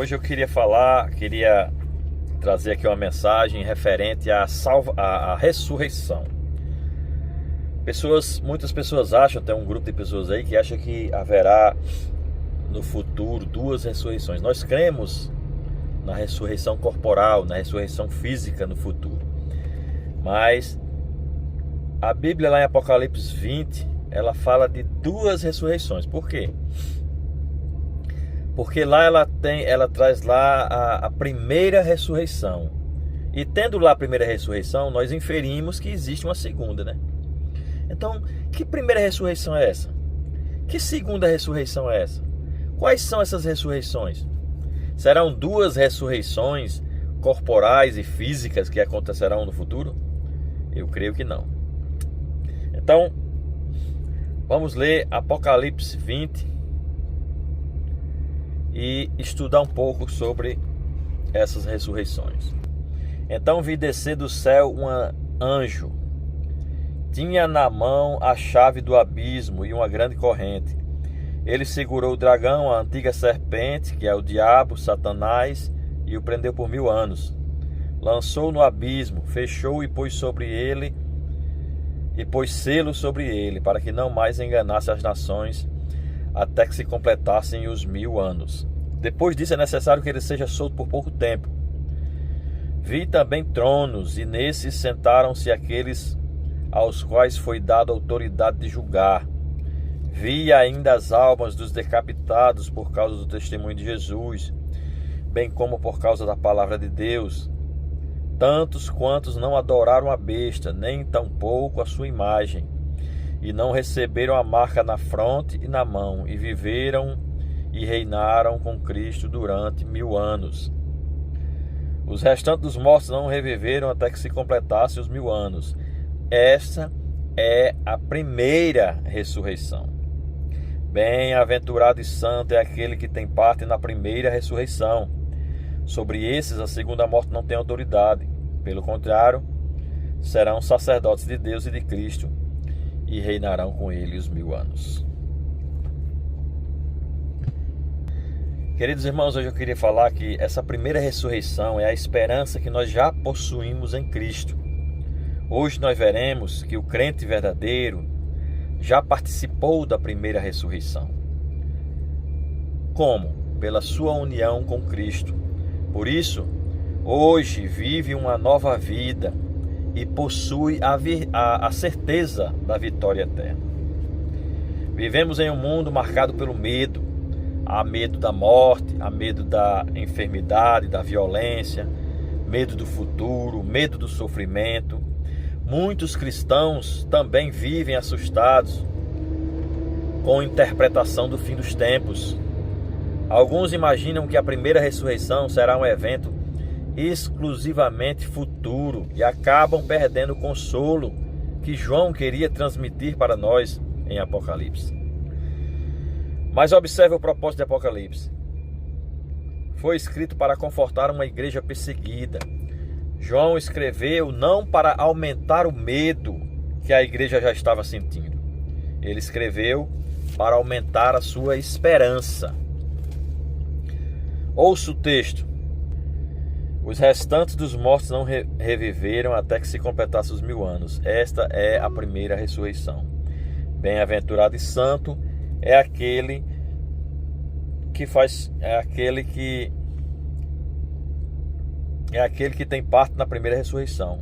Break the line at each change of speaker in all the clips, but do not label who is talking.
Hoje eu queria trazer aqui uma mensagem referente à ressurreição. Muitas pessoas acham, tem um grupo de pessoas aí que acha que haverá no futuro 2 ressurreições. Nós cremos na ressurreição corporal, na ressurreição física no futuro. Mas a Bíblia lá em Apocalipse 20, ela fala de 2 ressurreições. Por quê? Porque lá ela traz lá a primeira ressurreição. E tendo lá a primeira ressurreição, nós inferimos que existe uma segunda, né? Então, que primeira ressurreição é essa? Que segunda ressurreição é essa? Quais são essas ressurreições? Serão 2 ressurreições corporais e físicas que acontecerão no futuro? Eu creio que não. Então, vamos ler Apocalipse 20 e estudar um pouco sobre essas ressurreições. Então vi descer do céu um anjo. Tinha na mão a chave do abismo e uma grande corrente. Ele segurou o dragão, a antiga serpente, que é o diabo, Satanás, e o prendeu por 1000 anos. Lançou no abismo, fechou e pôs selo sobre ele, para que não mais enganasse as nações, até que se completassem os 1000 anos. Depois disso é necessário que ele seja solto por pouco tempo. Vi também tronos, e nesses sentaram-se aqueles aos quais foi dada autoridade de julgar. Vi ainda as almas dos decapitados por causa do testemunho de Jesus, bem como por causa da palavra de Deus, tantos quantos não adoraram a besta, nem tampouco a sua imagem, e não receberam a marca na fronte e na mão, e viveram e reinaram com Cristo durante 1000 anos. Os restantes dos mortos não reviveram até que se completassem os 1000 anos. Esta é a primeira ressurreição. Bem-aventurado e santo é aquele que tem parte na primeira ressurreição. Sobre esses a segunda morte não tem autoridade. Pelo contrário, serão sacerdotes de Deus e de Cristo, e reinarão com ele os 1000 anos. Queridos irmãos, hoje eu queria falar que essa primeira ressurreição é a esperança que nós já possuímos em Cristo. Hoje nós veremos que o crente verdadeiro já participou da primeira ressurreição. Como? Pela sua união com Cristo. Por isso, hoje vive uma nova vida e possui a certeza da vitória eterna. Vivemos em um mundo marcado pelo medo. Há medo da morte, há medo da enfermidade, da violência, medo do futuro, medo do sofrimento. Muitos cristãos também vivem assustados com a interpretação do fim dos tempos. Alguns imaginam que a primeira ressurreição será um evento exclusivamente futuro e acabam perdendo o consolo que João queria transmitir para nós em Apocalipse. Mas observe o propósito de Apocalipse. Foi escrito para confortar uma igreja perseguida. João escreveu não para aumentar o medo que a igreja já estava sentindo. Ele escreveu para aumentar a sua esperança. Ouça o texto. Os restantes dos mortos não reviveram até que se completasse os 1000 anos. Esta é a primeira ressurreição. Bem-aventurado e santo é aquele que tem parte na primeira ressurreição.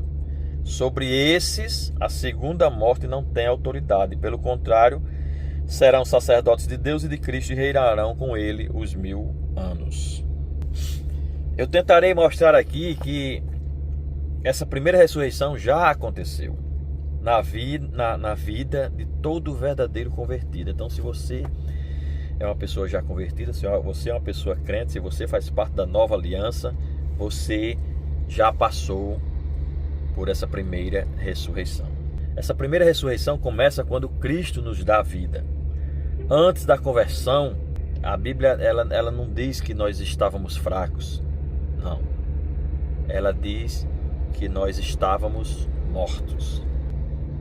Sobre esses, a segunda morte não tem autoridade. Pelo contrário, serão sacerdotes de Deus e de Cristo e reinarão com ele os 1000 anos. Eu tentarei mostrar aqui que essa primeira ressurreição já aconteceu na vida de todo verdadeiro convertido. Então, se você é uma pessoa já convertida, se você é uma pessoa crente, se você faz parte da nova aliança, você já passou por essa primeira ressurreição. Essa primeira ressurreição começa quando Cristo nos dá a vida. Antes da conversão, a Bíblia ela não diz que nós estávamos fracos. Não. Ela diz que nós estávamos mortos.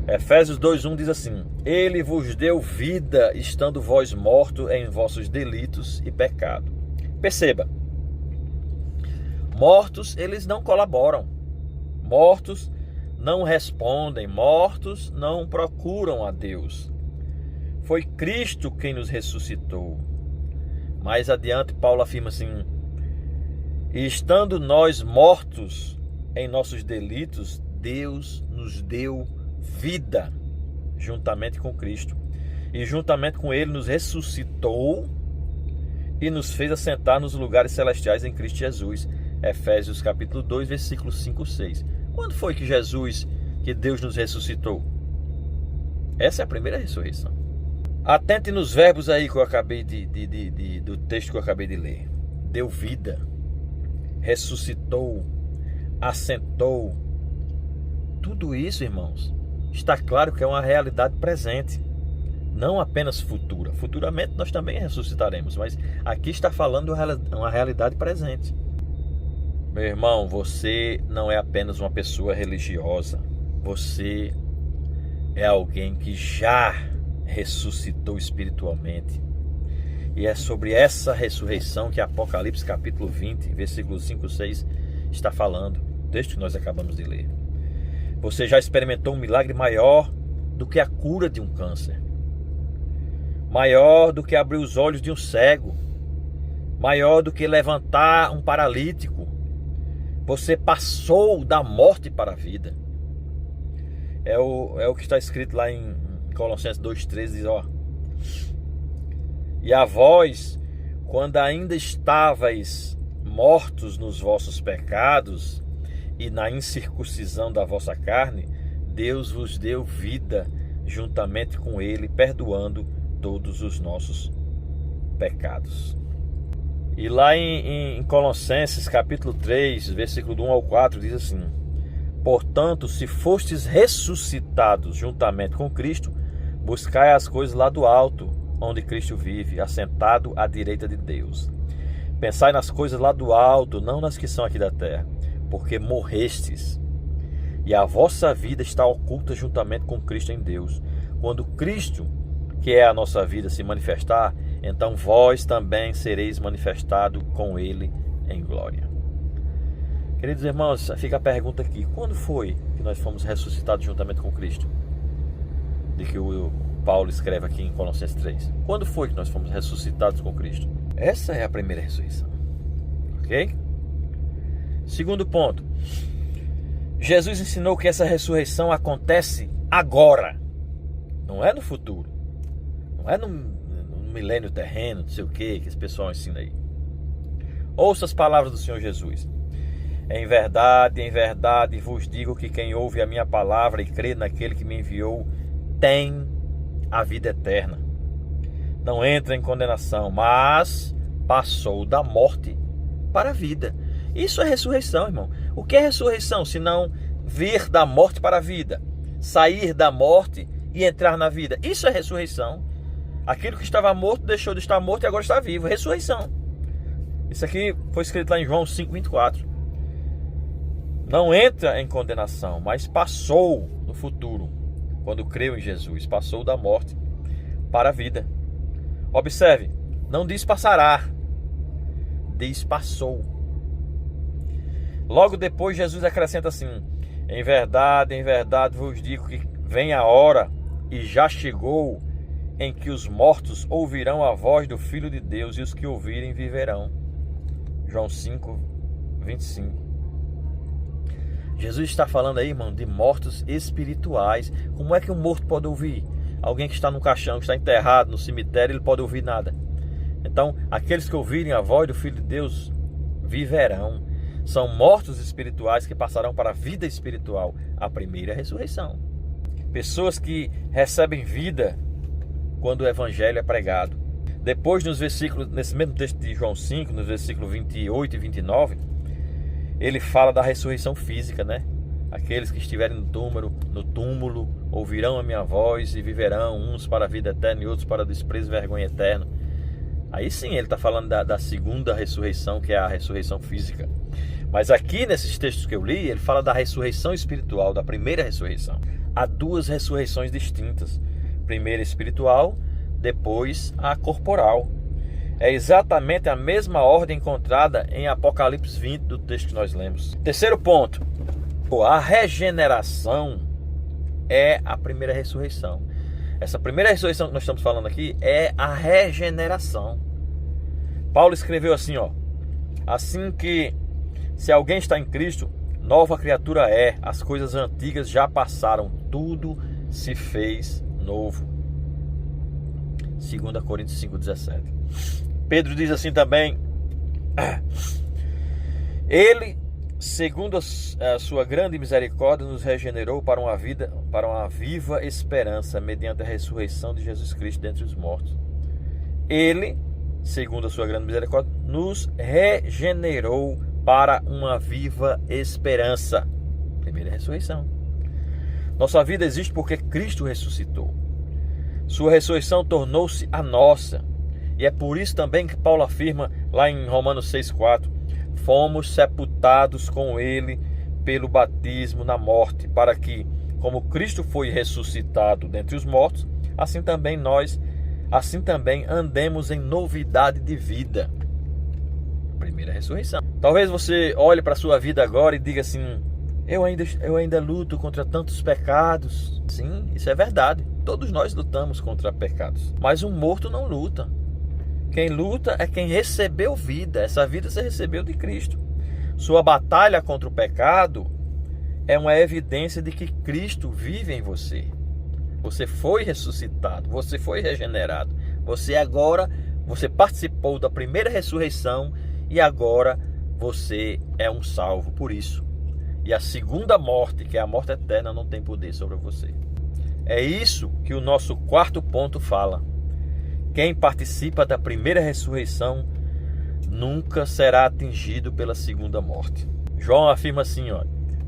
Efésios 2:1 diz assim: Ele vos deu vida, estando vós mortos em vossos delitos e pecado. Perceba, mortos, eles não colaboram. Mortos não respondem, mortos não procuram a Deus. Foi Cristo quem nos ressuscitou. Mais adiante, Paulo afirma assim: e estando nós mortos em nossos delitos, Deus nos deu vida juntamente com Cristo. E juntamente com Ele nos ressuscitou e nos fez assentar nos lugares celestiais em Cristo Jesus. Efésios capítulo 2, versículos 5 e 6. Quando foi que Deus nos ressuscitou? Essa é a primeira ressurreição. Atente nos verbos aí que eu acabei do texto que eu acabei de ler. Deu vida, ressuscitou, assentou. Tudo isso, irmãos, está claro que é uma realidade presente, não apenas futura. Futuramente nós também ressuscitaremos, mas aqui está falando uma realidade presente. Meu irmão, você não é apenas uma pessoa religiosa. Você é alguém que já ressuscitou espiritualmente. E é sobre essa ressurreição que Apocalipse capítulo 20, versículos 5 e 6 está falando. O texto que nós acabamos de ler. Você já experimentou um milagre maior do que a cura de um câncer. Maior do que abrir os olhos de um cego. Maior do que levantar um paralítico. Você passou da morte para a vida. É o que está escrito lá em Colossenses 2,13, diz, ó: e a vós, quando ainda estavais mortos nos vossos pecados e na incircuncisão da vossa carne, Deus vos deu vida juntamente com Ele, perdoando todos os nossos pecados. E lá em Colossenses capítulo 3, versículo do 1 ao 4, diz assim: portanto, se fostes ressuscitados juntamente com Cristo, buscai as coisas lá do alto, onde Cristo vive, assentado à direita de Deus. Pensai nas coisas lá do alto, não nas que são aqui da terra, porque morrestes, e a vossa vida está oculta juntamente com Cristo em Deus. Quando Cristo, que é a nossa vida, se manifestar, então vós também sereis manifestados com Ele em glória. Queridos irmãos, fica a pergunta aqui: quando foi que nós fomos ressuscitados juntamente com Cristo? De que o Paulo escreve aqui em Colossenses 3. Quando foi que nós fomos ressuscitados com Cristo? Essa é a primeira ressurreição. Ok? Segundo ponto. Jesus ensinou que essa ressurreição acontece agora. Não é no futuro. Não é no milênio terreno, não sei o que esse pessoal ensina aí. Ouça as palavras do Senhor Jesus. Em verdade vos digo que quem ouve a minha palavra e crê naquele que me enviou tem a vida eterna. Não entra em condenação, mas passou da morte para a vida. Isso é ressurreição, irmão. O que é ressurreição, se não vir da morte para a vida? Sair da morte e entrar na vida. Isso é ressurreição. Aquilo que estava morto deixou de estar morto e agora está vivo. Ressurreição. Isso aqui foi escrito lá em João 5:24. Não entra em condenação, mas passou no futuro, quando creu em Jesus, passou da morte para a vida. Observe, não diz passará, diz passou. Logo depois Jesus acrescenta assim: em verdade vos digo que vem a hora, e já chegou, em que os mortos ouvirão a voz do Filho de Deus, e os que ouvirem viverão. João 5:25. Jesus está falando aí, irmão, de mortos espirituais. Como é que um morto pode ouvir? Alguém que está no caixão, que está enterrado no cemitério, ele pode ouvir nada. Então, aqueles que ouvirem a voz do Filho de Deus viverão. São mortos espirituais que passarão para a vida espiritual, a primeira ressurreição. Pessoas que recebem vida quando o evangelho é pregado. Depois, nos versículos, nesse mesmo texto de João 5, nos versículos 28 e 29, ele fala da ressurreição física, né? Aqueles que estiverem no túmulo ouvirão a minha voz e viverão, uns para a vida eterna e outros para o desprezo e vergonha eterna. Aí sim ele está falando da segunda ressurreição, que é a ressurreição física. Mas aqui nesses textos que eu li, ele fala da ressurreição espiritual, da primeira ressurreição. Há duas ressurreições distintas. Primeira espiritual, depois a corporal. É exatamente a mesma ordem encontrada em Apocalipse 20, do texto que nós lemos. Terceiro ponto, a regeneração é a primeira ressurreição. Essa primeira ressurreição que nós estamos falando aqui é a regeneração. Paulo escreveu assim, assim que se alguém está em Cristo, nova criatura é, as coisas antigas já passaram, tudo se fez novo. 2 Coríntios 5,17. Pedro diz assim também: Ele, segundo a sua grande misericórdia, nos regenerou para uma viva esperança, mediante a ressurreição de Jesus Cristo dentre os mortos. Ele, segundo a sua grande misericórdia, nos regenerou para uma viva esperança. Primeira ressurreição. Nossa vida existe porque Cristo ressuscitou. Sua ressurreição tornou-se a nossa. E é por isso também que Paulo afirma lá em Romanos 6,4: fomos sepultados com ele pelo batismo na morte, para que, como Cristo foi ressuscitado dentre os mortos, assim também andemos em novidade de vida. Primeira ressurreição. Talvez você olhe para a sua vida agora e diga assim: eu ainda luto contra tantos pecados. Sim, isso é verdade. Todos nós lutamos contra pecados. Mas um morto não luta. Quem luta é quem recebeu vida. Essa vida você recebeu de Cristo. Sua batalha contra o pecado é uma evidência de que Cristo vive em você. Você foi ressuscitado, você foi regenerado. Você participou da primeira ressurreição e agora você é um salvo por isso. E a segunda morte, que é a morte eterna, não tem poder sobre você. É isso que o nosso quarto ponto fala. Quem participa da primeira ressurreição nunca será atingido pela segunda morte. João afirma assim,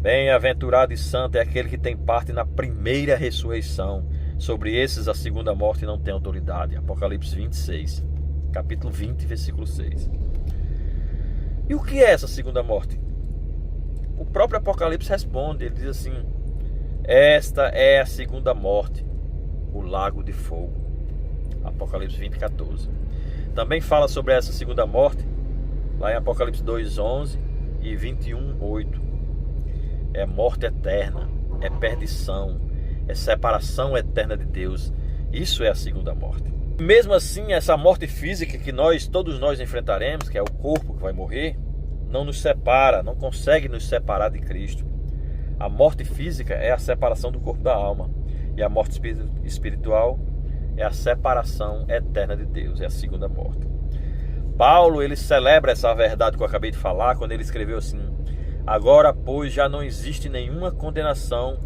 bem-aventurado e santo é aquele que tem parte na primeira ressurreição. Sobre esses a segunda morte não tem autoridade. Apocalipse 26, capítulo 20, versículo 6. E o que é essa segunda morte? O próprio Apocalipse responde, ele diz assim: esta é a segunda morte, o lago de fogo. Apocalipse 20, 14. Também fala sobre essa segunda morte lá em Apocalipse 2, 11 e 21, 8. É morte eterna, é perdição, é separação eterna de Deus. Isso é a segunda morte. Mesmo assim, essa morte física que todos nós enfrentaremos, que é o corpo que vai morrer, não nos separa, não consegue nos separar de Cristo. A morte física é a separação do corpo da alma. E a morte espiritual é a separação eterna de Deus, é a segunda morte. Paulo, ele celebra essa verdade que eu acabei de falar, quando ele escreveu assim: agora, pois, já não existe nenhuma condenação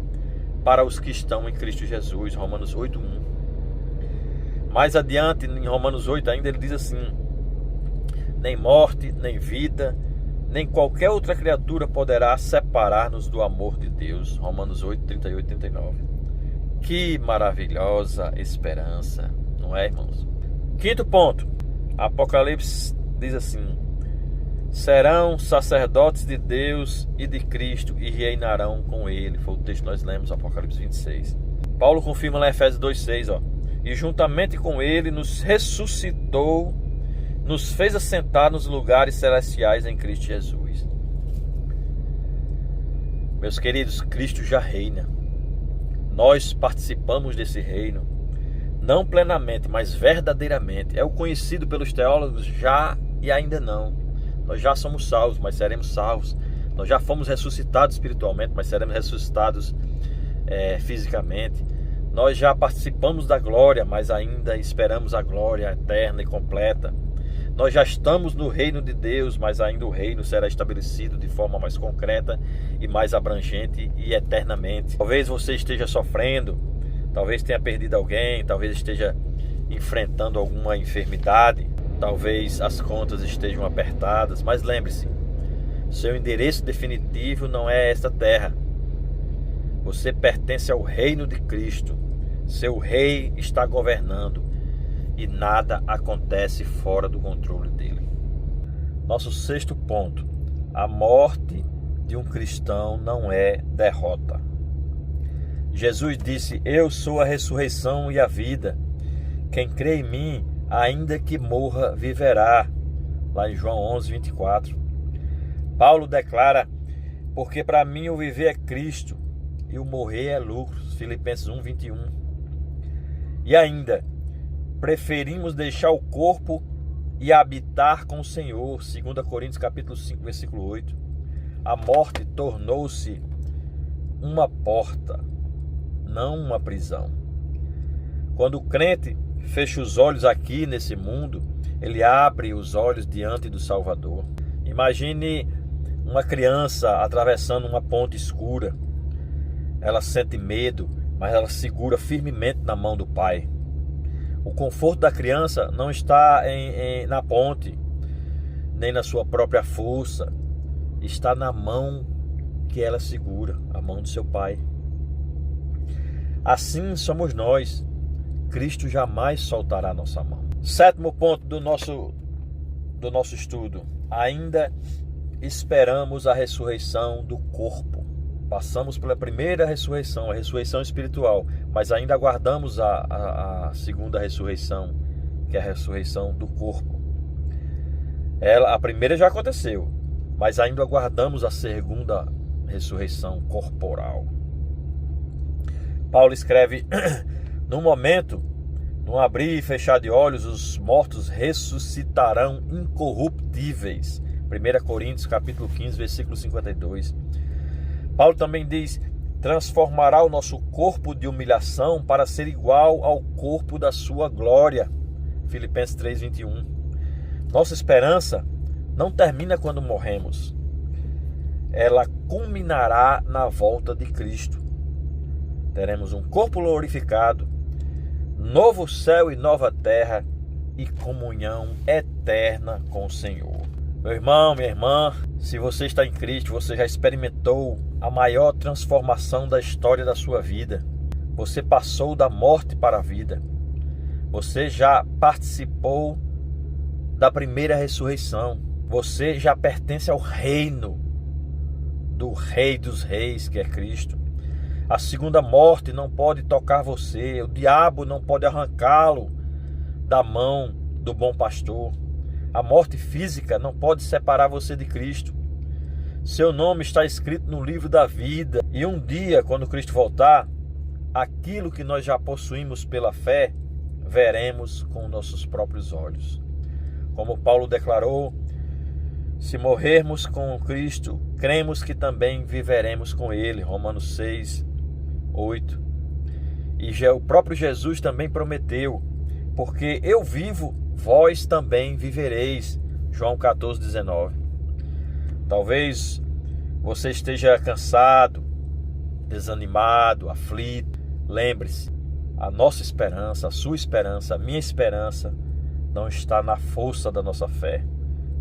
para os que estão em Cristo Jesus. Romanos 8, 1. Mais adiante, em Romanos 8 ainda, ele diz assim: nem morte, nem vida, nem qualquer outra criatura poderá separar-nos do amor de Deus. Romanos 8, 38 e 39. Que maravilhosa esperança, não é, irmãos? Quinto ponto, Apocalipse diz assim: serão sacerdotes de Deus e de Cristo e reinarão com ele. Foi o texto que nós lemos, Apocalipse 26. Paulo confirma lá em Efésios 2,6, e juntamente com ele nos ressuscitou, nos fez assentar nos lugares celestiais em Cristo Jesus. Meus queridos, Cristo já reina. Nós participamos desse reino, não plenamente, mas verdadeiramente. É o conhecido pelos teólogos já e ainda não. Nós já somos salvos, mas seremos salvos. Nós já fomos ressuscitados espiritualmente, mas seremos ressuscitados fisicamente. Nós já participamos da glória, mas ainda esperamos a glória eterna e completa. Nós já estamos no reino de Deus, mas ainda o reino será estabelecido de forma mais concreta e mais abrangente e eternamente. Talvez você esteja sofrendo, talvez tenha perdido alguém, talvez esteja enfrentando alguma enfermidade, talvez as contas estejam apertadas, mas lembre-se, seu endereço definitivo não é esta terra. Você pertence ao reino de Cristo. Seu rei está governando e nada acontece fora do controle dele. Nosso sexto ponto: a morte de um cristão não é derrota. Jesus disse: eu sou a ressurreição e a vida. Quem crê em mim, ainda que morra, viverá. Lá em João 11, 24. Paulo declara: porque para mim o viver é Cristo e o morrer é lucro. Filipenses 1, 21. E ainda, preferimos deixar o corpo e habitar com o Senhor. 2 Coríntios capítulo 5, versículo 8. A morte tornou-se uma porta, não uma prisão. Quando o crente fecha os olhos aqui nesse mundo, ele abre os olhos diante do Salvador. Imagine uma criança atravessando uma ponte escura. Ela sente medo, mas ela segura firmemente na mão do pai. O conforto da criança não está na ponte, nem na sua própria força. Está na mão que ela segura, a mão do seu pai. Assim somos nós. Cristo jamais soltará nossa mão. Sétimo ponto do nosso estudo. Ainda esperamos a ressurreição do corpo. Passamos pela primeira ressurreição, a ressurreição espiritual, mas ainda aguardamos a segunda ressurreição, que é a ressurreição do corpo. A primeira já aconteceu, mas ainda aguardamos a segunda ressurreição corporal. Paulo escreve: no momento, no abrir e fechar de olhos, os mortos ressuscitarão incorruptíveis. 1 Coríntios capítulo 15, versículo 52. Paulo também diz: transformará o nosso corpo de humilhação para ser igual ao corpo da sua glória. Filipenses 3, 21. Nossa esperança não termina quando morremos. Ela culminará na volta de Cristo. Teremos um corpo glorificado, novo céu e nova terra e comunhão eterna com o Senhor. Meu irmão, minha irmã, se você está em Cristo, você já experimentou a maior transformação da história da sua vida. Você passou da morte para a vida. Você já participou da primeira ressurreição. Você já pertence ao reino do Rei dos Reis, que é Cristo. A segunda morte não pode tocar você. O diabo não pode arrancá-lo da mão do bom pastor. A morte física não pode separar você de Cristo. Seu nome está escrito no livro da vida. E um dia, quando Cristo voltar, aquilo que nós já possuímos pela fé, veremos com nossos próprios olhos. Como Paulo declarou: se morrermos com Cristo, cremos que também viveremos com Ele. Romanos 6, 8. E o próprio Jesus também prometeu: porque eu vivo, vós também vivereis. João 14, 19. Talvez você esteja cansado, desanimado, aflito. Lembre-se, a nossa esperança, a sua esperança, a minha esperança não está na força da nossa fé,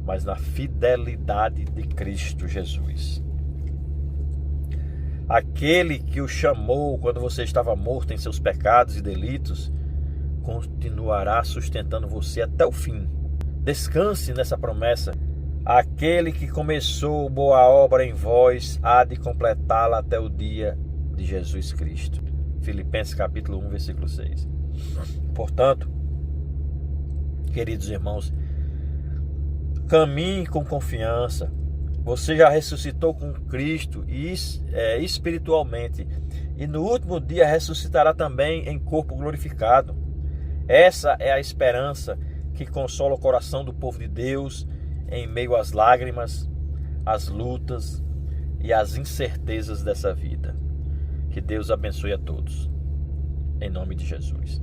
mas na fidelidade de Cristo Jesus. Aquele que o chamou quando você estava morto em seus pecados e delitos, continuará sustentando você até o fim. Descanse nessa promessa. Aquele que começou boa obra em vós há de completá-la até o dia de Jesus Cristo. Filipenses capítulo 1, versículo 6. Portanto, queridos irmãos, caminhe com confiança. Você já ressuscitou com Cristo espiritualmente, e no último dia ressuscitará também em corpo glorificado. Essa é a esperança que consola o coração do povo de Deus em meio às lágrimas, às lutas e às incertezas dessa vida. Que Deus abençoe a todos. Em nome de Jesus.